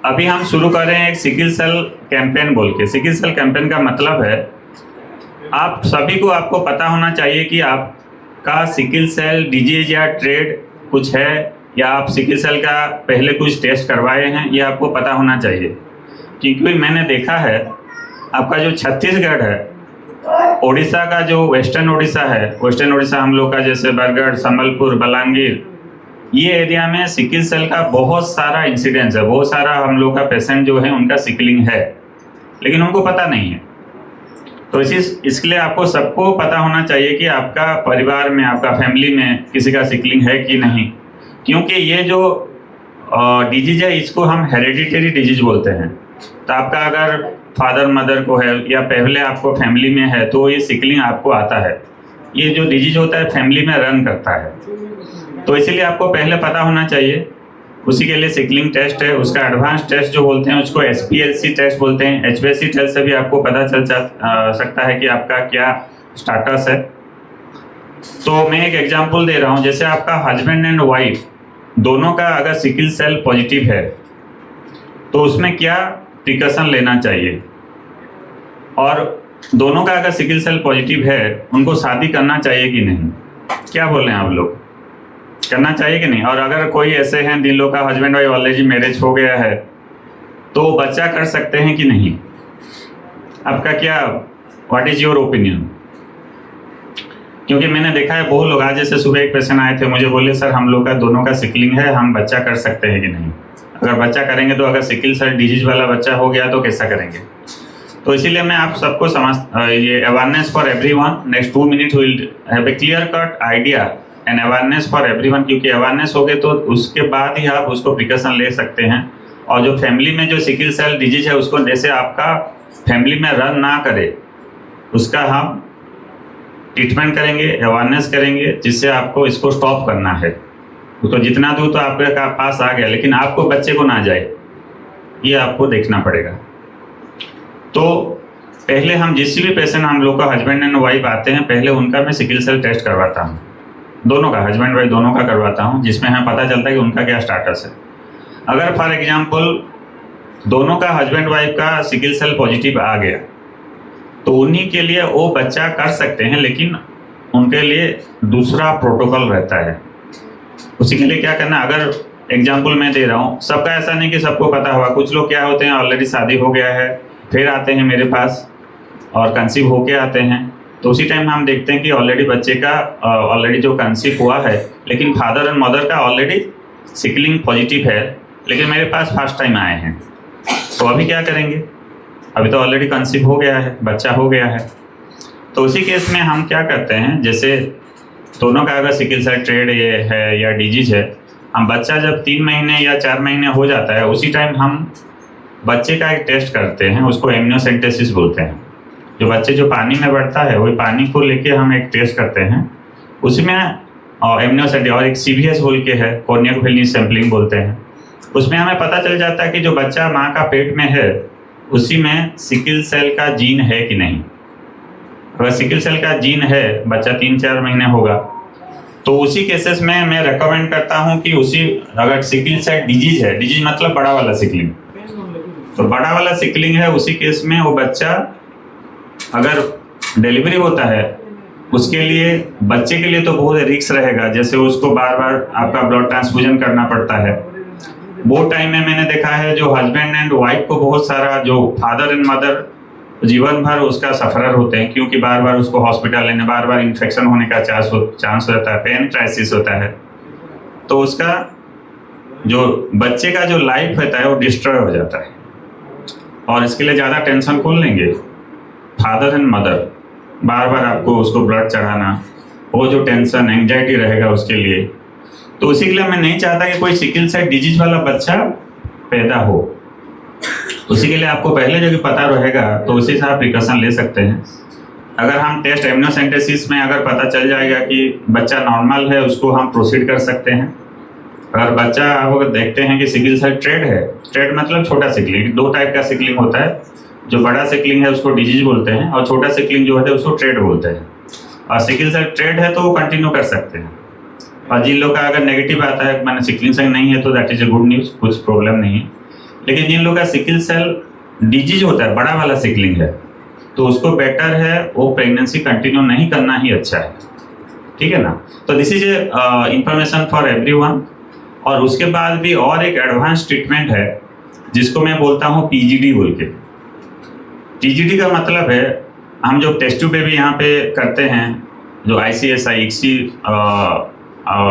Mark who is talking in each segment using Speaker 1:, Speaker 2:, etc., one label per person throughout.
Speaker 1: अभी हम शुरू कर रहे हैं एक सिकिल सेल कैंपेन बोल के। सिकिल सेल कैंपेन का मतलब है आप सभी को आपको पता होना चाहिए कि आपका सिकिल सेल डिजीज या ट्रेड कुछ है, या आप सिकिल सेल का पहले कुछ टेस्ट करवाए हैं, ये आपको पता होना चाहिए। क्योंकि मैंने देखा है आपका जो छत्तीसगढ़ है, उड़ीसा का जो वेस्टर्न उड़ीसा है, वेस्टर्न उड़ीसा हम लोग का जैसे बरगढ़, संबलपुर, बलांगीर, ये एरिया में सिकिल सेल का बहुत सारा इंसिडेंस है। बहुत सारा हम लोग का पेशेंट जो है उनका सिकलिंग है, लेकिन उनको पता नहीं है। तो इसके लिए आपको सबको पता होना चाहिए कि आपका परिवार में, आपका फैमिली में किसी का सिकलिंग है कि नहीं। क्योंकि ये जो डिजीज है इसको हम हेरिडिटरी डिजीज बोलते हैं। तो आपका अगर फादर मदर को है या पहले आपको फैमिली में है तो ये सिकलिंग आपको आता है। ये जो डिजीज होता है फैमिली में रन करता है, तो इसीलिए आपको पहले पता होना चाहिए। उसी के लिए सिकलिंग टेस्ट है, उसका एडवांस टेस्ट जो बोलते हैं उसको HPLC टेस्ट बोलते हैं। HPLC टेस्ट से भी आपको पता चल सकता है कि आपका क्या स्टेटस है। तो मैं एक एग्जांपल दे रहा हूँ, जैसे आपका हस्बैंड एंड वाइफ दोनों का अगर सिकिल सेल पॉजिटिव है तो उसमें क्या प्रिकॉशन लेना चाहिए, और दोनों का अगर सिकिल सेल पॉजिटिव है उनको शादी करना चाहिए कि नहीं। क्या बोल रहे हैं आप लोग, करना चाहिए कि नहीं? और अगर कोई ऐसे हैं जिन लोग का हस्बैंड वाइफ ऑलरेडी मैरिज हो गया है तो बच्चा कर सकते हैं कि नहीं? आपका क्या, व्हाट इज योर ओपिनियन? क्योंकि मैंने देखा है बहुत लोग, आज जैसे सुबह एक पेशेंट आए थे, मुझे बोले सर हम लोग का दोनों का सिकलिंग है, हम बच्चा कर सकते हैं कि नहीं? अगर बच्चा करेंगे तो अगर सिकिल सेल डिजीज वाला बच्चा हो गया तो कैसा करेंगे? तो इसीलिए मैं आप सबको ये awareness for everyone, next 2 minute will have a clear cut idea and awareness for everyone. क्योंकि अवेयरनेस हो गए तो उसके बाद ही आप उसको प्रिकॉशन ले सकते हैं। और जो फैमिली में जो सिकिल सेल डिजीज है उसको जैसे आपका फैमिली में रन ना करे उसका हम ट्रीटमेंट करेंगे, अवेयरनेस करेंगे, जिससे आपको इसको स्टॉप करना है। तो जितना दूर तो आपके पास आ गया, लेकिन आपको बच्चे को ना जाए, ये आपको देखना पड़ेगा। तो पहले हम जिस भी पेशेंट हम लोग का हस्बैंड एंड वाइफ आते हैं, पहले उनका मैं सिकिल सेल टेस्ट करवाता हूँ, दोनों का, हस्बैंड वाइफ दोनों का करवाता हूँ, जिसमें हमें पता चलता है कि उनका क्या स्टेटस है। अगर फॉर एग्जांपल दोनों का हस्बैंड वाइफ का सिकिल सेल पॉजिटिव आ गया तो उन्हीं के लिए वो बच्चा कर सकते हैं, लेकिन उनके लिए दूसरा प्रोटोकॉल रहता है। उसी के लिए क्या करना, अगर एग्जांपल मैं दे रहा हूँ, सबका ऐसा नहीं कि सबको पता होगा। कुछ लोग क्या होते हैं, ऑलरेडी शादी हो गया है, फिर आते हैं मेरे पास और कंसीव होके आते हैं, तो उसी टाइम हम देखते हैं कि ऑलरेडी बच्चे का ऑलरेडी जो कंसीव हुआ है, लेकिन फादर एंड मदर का ऑलरेडी सिकलिंग पॉजिटिव है, लेकिन मेरे पास फर्स्ट टाइम आए हैं। तो अभी क्या करेंगे, अभी तो ऑलरेडी कंसीव हो गया है, बच्चा हो गया है। तो उसी केस में हम क्या करते हैं, जैसे दोनों का अगर सिकिल सेल ट्रेड ये है या डिजीज है, हम बच्चा जब 3 महीने या 4 महीने हो जाता है उसी टाइम हम बच्चे का एक टेस्ट करते हैं, उसको एम्नियोसेंटेसिस बोलते हैं। जो बच्चे जो पानी में बढ़ता है वही पानी को लेके हम एक टेस्ट करते हैं, उसमें एम्नियोसेंटेसिस, और एक CVS बोल के है, कॉर्नियल वेलिन सैंपलिंग बोलते हैं। उसमें हमें पता चल जाता है कि जो बच्चा माँ का पेट में है उसी में सिकिल सेल का जीन है कि नहीं। अगर सिकिल सेल का जीन है, बच्चा 3-4 महीने होगा, तो उसी केसेस में मैं रेकमेंड करता हूं कि उसी, अगर सिकिल सेल डिजीज है, डिजीज मतलब बड़ा वाला सिकलिंग, तो बड़ा वाला सिकलिंग है, उसी केस में वो बच्चा अगर डिलीवरी होता है उसके लिए, बच्चे के लिए तो बहुत रिस्क रहेगा। जैसे उसको बार बार आपका ब्लड ट्रांसफ्यूजन करना पड़ता है। बहुत टाइम में मैंने देखा है जो हस्बैंड एंड वाइफ को बहुत सारा, जो फादर एंड मदर जीवन भर उसका सफरर होते हैं, क्योंकि बार बार उसको हॉस्पिटल लेने, बार बार इन्फेक्शन होने का चांस रहता है, पेन क्राइसिस होता है। तो उसका जो बच्चे का जो लाइफ रहता है वो डिस्ट्रॉय हो जाता है, और इसके लिए ज़्यादा टेंशन कौन लेंगे, फादर एंड मदर। बार बार आपको उसको ब्लड चढ़ाना, वो जो टेंशन एंग्जाइटी रहेगा उसके लिए। तो उसी के लिए मैं नहीं चाहता कि कोई सिकिल सेल डिजीज वाला बच्चा पैदा हो। उसी के लिए आपको पहले जो कि पता रहेगा तो उसी से आप प्रिकॉशन ले सकते हैं। अगर हम टेस्ट एम्नियोसेंटेसिस में अगर पता चल जाएगा कि बच्चा नॉर्मल है, उसको हम प्रोसीड कर सकते हैं। अगर बच्चा आप अगर देखते हैं कि सिकिल सेल ट्रेड है, ट्रेड मतलब छोटा सिकलिंग, 2 टाइप का सिकलिंग होता है। जो बड़ा सिकलिंग है उसको डिजीज बोलते हैं, और छोटा सिकलिंग जो होता है उसको ट्रेड बोलते हैं। और सिकिल सेल ट्रेड है तो वो कंटिन्यू कर सकते हैं। और जिन लोग का अगर नेगेटिव आता है, मैंने सिकलिंग सेल नहीं है, तो that is a good news, कुछ प्रॉब्लम नहीं है। लेकिन जिन लोग का सिकल सेल डिजीज होता है, बड़ा वाला सिकलिंग है, तो उसको बेटर है वो प्रेगनेंसी कंटिन्यू नहीं करना ही अच्छा है, ठीक है ना। तो this is information for everyone. और उसके बाद भी और एक एडवांस ट्रीटमेंट है जिसको मैं बोलता हूँ पीजीडी बोल के। पीजीडी का मतलब है हम जो टेस्ट ट्यूब बेबी यहाँ पे करते हैं, जो ICSI ICSI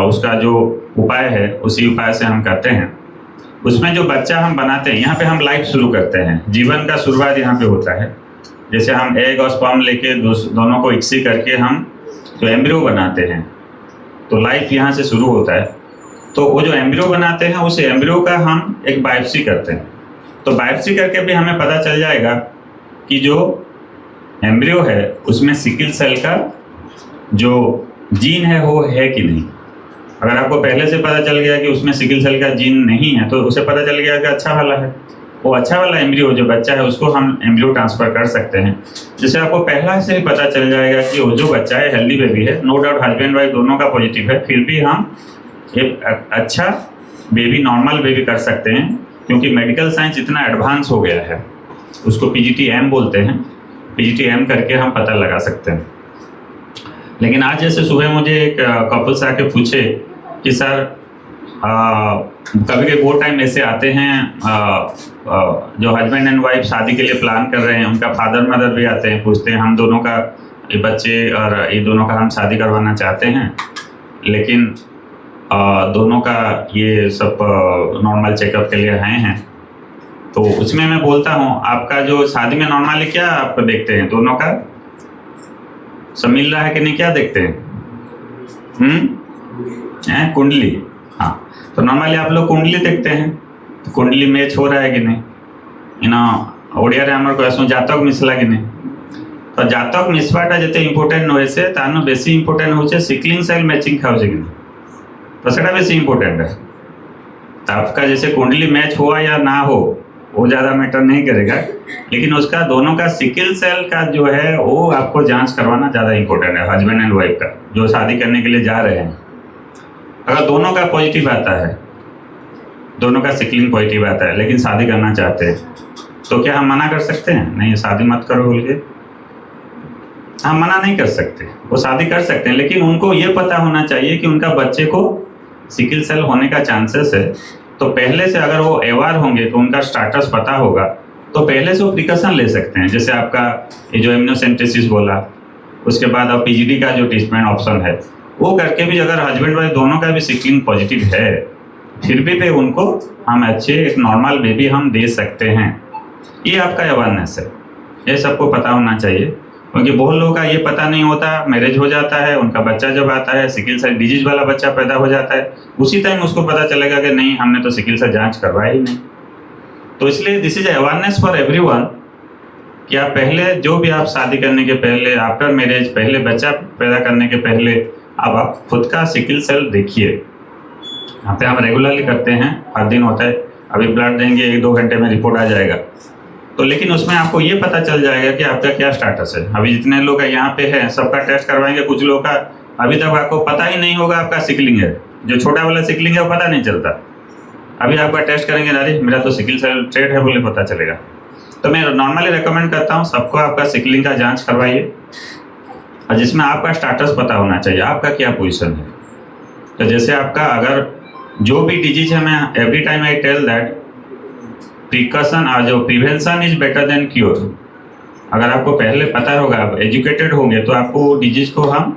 Speaker 1: उसका जो उपाय है उसी उपाय से हम करते हैं। उसमें जो बच्चा हम बनाते हैं, यहाँ पे हम लाइफ शुरू करते हैं, जीवन का शुरुआत यहाँ पे होता है। जैसे हम एग और स्पर्म लेके दोनों को इकट्ठी करके हम जो एम्ब्रियो बनाते हैं, तो लाइफ यहाँ से शुरू होता है। तो वो जो एम्ब्रियो बनाते हैं उस एम्ब्रियो का हम एक बायोप्सी करते हैं। तो बायोप्सी करके भी हमें पता चल जाएगा कि जो एम्ब्रियो है उसमें सिकल सेल का जो जीन है वो है कि नहीं। अगर आपको पहले से पता चल गया कि उसमें सिकल सेल का जीन नहीं है तो उसे पता चल गया कि अच्छा वाला है, वो अच्छा वाला एम्ब्रियो जो बच्चा है उसको हम एम्ब्रियो ट्रांसफ़र कर सकते हैं। जैसे आपको पहला से ही पता चल जाएगा कि वो जो बच्चा है हेल्दी बेबी है, नो डाउट हस्बैंड वाइफ दोनों का पॉजिटिव है, फिर भी हम एक अच्छा बेबी, नॉर्मल बेबी कर सकते हैं, क्योंकि मेडिकल साइंस इतना एडवांस हो गया है। उसको PGT-M बोलते हैं, PGT-M करके हम पता लगा सकते हैं। लेकिन आज जैसे सुबह मुझे एक कपल से आके पूछे कि सर कभी कभी वो टाइम ऐसे आते हैं जो हस्बैंड एंड वाइफ शादी के लिए प्लान कर रहे हैं, उनका फादर मदर भी आते हैं, पूछते हैं हम दोनों का ये बच्चे और ये दोनों का हम शादी करवाना चाहते हैं, लेकिन दोनों का ये सब नॉर्मल चेकअप के लिए आए हैं। तो उसमें मैं बोलता हूँ आपका जो शादी में नॉर्मली क्या आप देखते हैं, दोनों का सब मिल रहा है कि नहीं, क्या देखते हैं? कुंडली। हाँ, तो नॉर्मली आप लोग कुंडली देखते हैं, तो कुंडली मैच हो रहा है कि नहीं, ओडिया आमर कहूँ जातक मिसला कि नहीं। तो जातक मिसवाटा जिते इम्पोर्टेंट नुहे से तार बेसी इम्पोर्टेंट हो सिकलिंग सेल मैचिंग खाऊ कि नहीं, तो सेटा बेसी इम्पोर्टेंट है। तो आपका जैसे कुंडली मैच हुआ या ना हो वो ज़्यादा मैटर नहीं करेगा, लेकिन उसका दोनों का सिकल सेल का जो है वो आपको जांच करवाना ज़्यादा इम्पोर्टेंट है, हस्बैंड एंड वाइफ का जो शादी करने के लिए जा रहे हैं। अगर दोनों का पॉजिटिव आता है, दोनों का सिकलिंग पॉजिटिव आता है, लेकिन शादी करना चाहते हैं, तो क्या हम मना कर सकते हैं? नहीं, शादी मत करो बोल के हम मना नहीं कर सकते, वो शादी कर सकते हैं, लेकिन उनको ये पता होना चाहिए कि उनका बच्चे को सिकल सेल होने का चांसेस है। तो पहले से अगर वो अवेयर होंगे तो उनका स्टाटस पता होगा, तो पहले से वो प्रिकॉशन ले सकते हैं। जैसे आपका ये जो इम्यूनोसेंटेसिस बोला, उसके बाद अब PGD का जो ट्रीटमेंट ऑप्शन है वो करके भी अगर हस्बैंड वाइफ दोनों का भी सिकलिंग पॉजिटिव है, फिर भी उनको हम अच्छे एक नॉर्मल बेबी हम दे सकते हैं। ये आपका अवेयरनेस है, ये सबको पता होना चाहिए, क्योंकि बहुत लोगों का ये पता नहीं होता। मैरिज हो जाता है, उनका बच्चा जब आता है सिकल सेल डिजीज वाला बच्चा पैदा हो जाता है, उसी टाइम उसको पता चलेगा कि नहीं हमने तो सिकल सेल जांच करवाया ही नहीं। तो इसलिए this is awareness for everyone कि आप पहले जो भी आप शादी करने के पहले, आफ्टर मैरिज, पहले बच्चा पैदा करने के पहले आप खुद का सिकल सेल देखिए। यहाँ पे हम रेगुलरली करते हैं, हर दिन होता है। अभी ब्लड देंगे 1-2 घंटे में रिपोर्ट आ जाएगा, तो लेकिन उसमें आपको ये पता चल जाएगा कि आपका क्या स्टेटस है। अभी जितने लोग यहाँ पे हैं सबका टेस्ट करवाएंगे, कुछ लोगों का अभी तक आपको पता ही नहीं होगा आपका सिकलिंग है, जो छोटा वाला सिकलिंग है वो पता नहीं चलता। अभी आपका टेस्ट करेंगे, अरे मेरा तो सिकल सेल ट्रेट है बोले पता चलेगा। तो मैं नॉर्मली रिकमेंड करता हूँ सबको आपका सिकलिंग का जाँच करवाइए, और जिसमें आपका स्टेटस पता होना चाहिए, आपका क्या पोजीशन है। तो जैसे आपका अगर जो भी डिजीज है, मैं every time I tell that precaution जो prevention is better than cure. अगर आपको पहले पता होगा, आप एजुकेटेड होंगे, तो आपको वो डिजीज को हम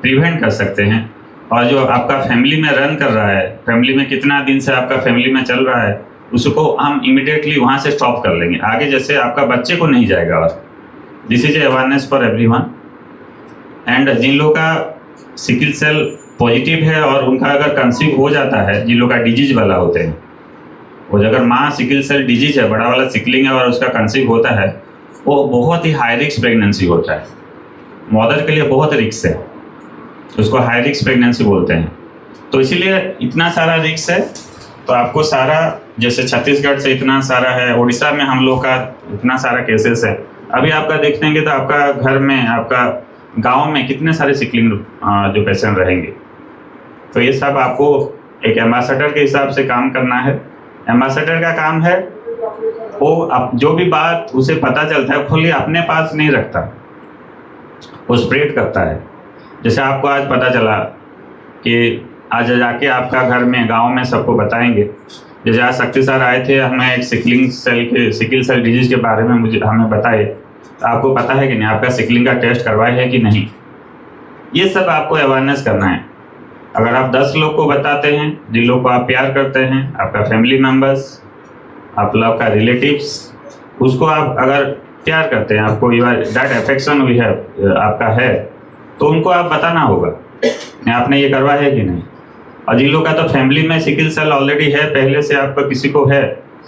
Speaker 1: प्रिवेंट कर सकते हैं। और जो आपका फैमिली में रन कर रहा है, फैमिली में कितना दिन से आपका फैमिली में चल रहा है, उसको हम इमिडिएटली वहाँ से स्टॉप कर लेंगे, आगे जैसे आपका बच्चे को नहीं जाएगा। और this is awareness for everyone. And जिन लोगों का सिकल सेल पॉजिटिव है और उनका अगर कंसीव हो जाता है, जिन लोगों का डिजीज वाला होते हैं, वो अगर माँ सिकल सेल डिजीज है, बड़ा वाला सिकलिंग है और उसका कंसीव होता है, वो बहुत ही हाई रिस्क प्रेगनेंसी होता है, मदर के लिए बहुत रिस्क है, उसको हाई रिस्क प्रेगनेंसी बोलते हैं। तो इसीलिए इतना सारा रिस्क है, तो आपको सारा, जैसे छत्तीसगढ़ से इतना सारा है, उड़ीसा में हम लोग का इतना सारा केसेस है। अभी आपका देखेंगे तो आपका घर में, आपका गांव में कितने सारे सिकलिंग जो पेशेंट रहेंगे। तो ये सब आपको एक एम्बेसडर के हिसाब से काम करना है। एम्बेसडर का काम है वो अब जो भी बात उसे पता चलता है खुली अपने पास नहीं रखता, वो स्प्रेड करता है। जैसे आपको आज पता चला कि आज जाके आपका घर में गांव में सबको बताएंगे। जैसे आज शक्ति सर आए थे, हमें एक सिकिल सेल डिजीज के बारे में हमें बताए। आपको पता है कि नहीं, आपका सिकलिंग का टेस्ट करवाए है कि नहीं, ये सब आपको अवेयरनेस करना है। अगर आप 10 लोग को बताते हैं, जिन लोग को आप प्यार करते हैं, आपका फैमिली मेम्बर्स, आप लोग का रिलेटिव्स, उसको आप अगर प्यार करते हैं, आपको दैट अफेक्शन वी हैव आपका है, तो उनको आप बताना होगा आपने ये करवाया है कि नहीं। और जिन लोग का तो फैमिली में सिकिल सेल ऑलरेडी है, पहले से आपका किसी को है,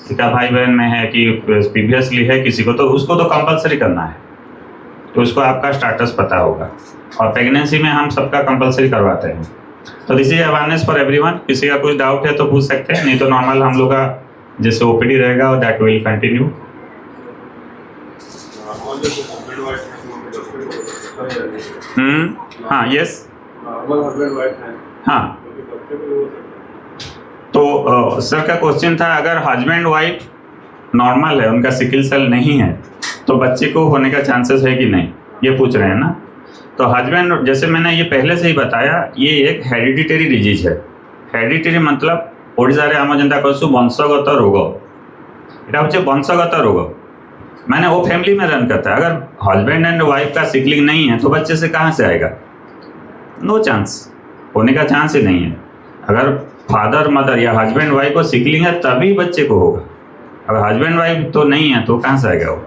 Speaker 1: क्या भाई बहन में है कि प्रीवियसली है किसी को, तो उसको तो कंपलसरी करना है, तो उसको आपका स्टेटस पता होगा। और प्रेगनेंसी में हम सबका कंपलसरी करवाते हैं। तो this is awareness for everyone. किसी का कुछ डाउट है तो पूछ सकते हैं, नहीं तो नॉर्मल हम लोग का जैसे ओपीडी रहेगा और दैट विल कंटिन्यू। हाँ, यस, हाँ। तो सर का क्वेश्चन था, अगर हस्बैंड वाइफ नॉर्मल है, उनका सिकिल सेल नहीं है, तो बच्चे को होने का चांसेस है कि नहीं, ये पूछ रहे हैं ना। तो हस्बैंड, जैसे मैंने ये पहले से ही बताया, ये एक हेरिडिटरी डिजीज है। हेरिडिटरी मतलब ओडिशारे आम जेनता कहूँ वंशगत रोग, এটা হচ্ছে वंशगत रोग, मैंने वो फैमिली में रन करता है। अगर हस्बैंड एंड वाइफ का सिकलिंग नहीं है तो बच्चे से कहाँ से आएगा, नो चांस, होने का चांस ही नहीं है। अगर फादर मदर या हस्बैंड वाइफ को सिकलिंग है तभी बच्चे को होगा, अगर हस्बैंड वाइफ तो नहीं है तो कहाँ से आएगा वो।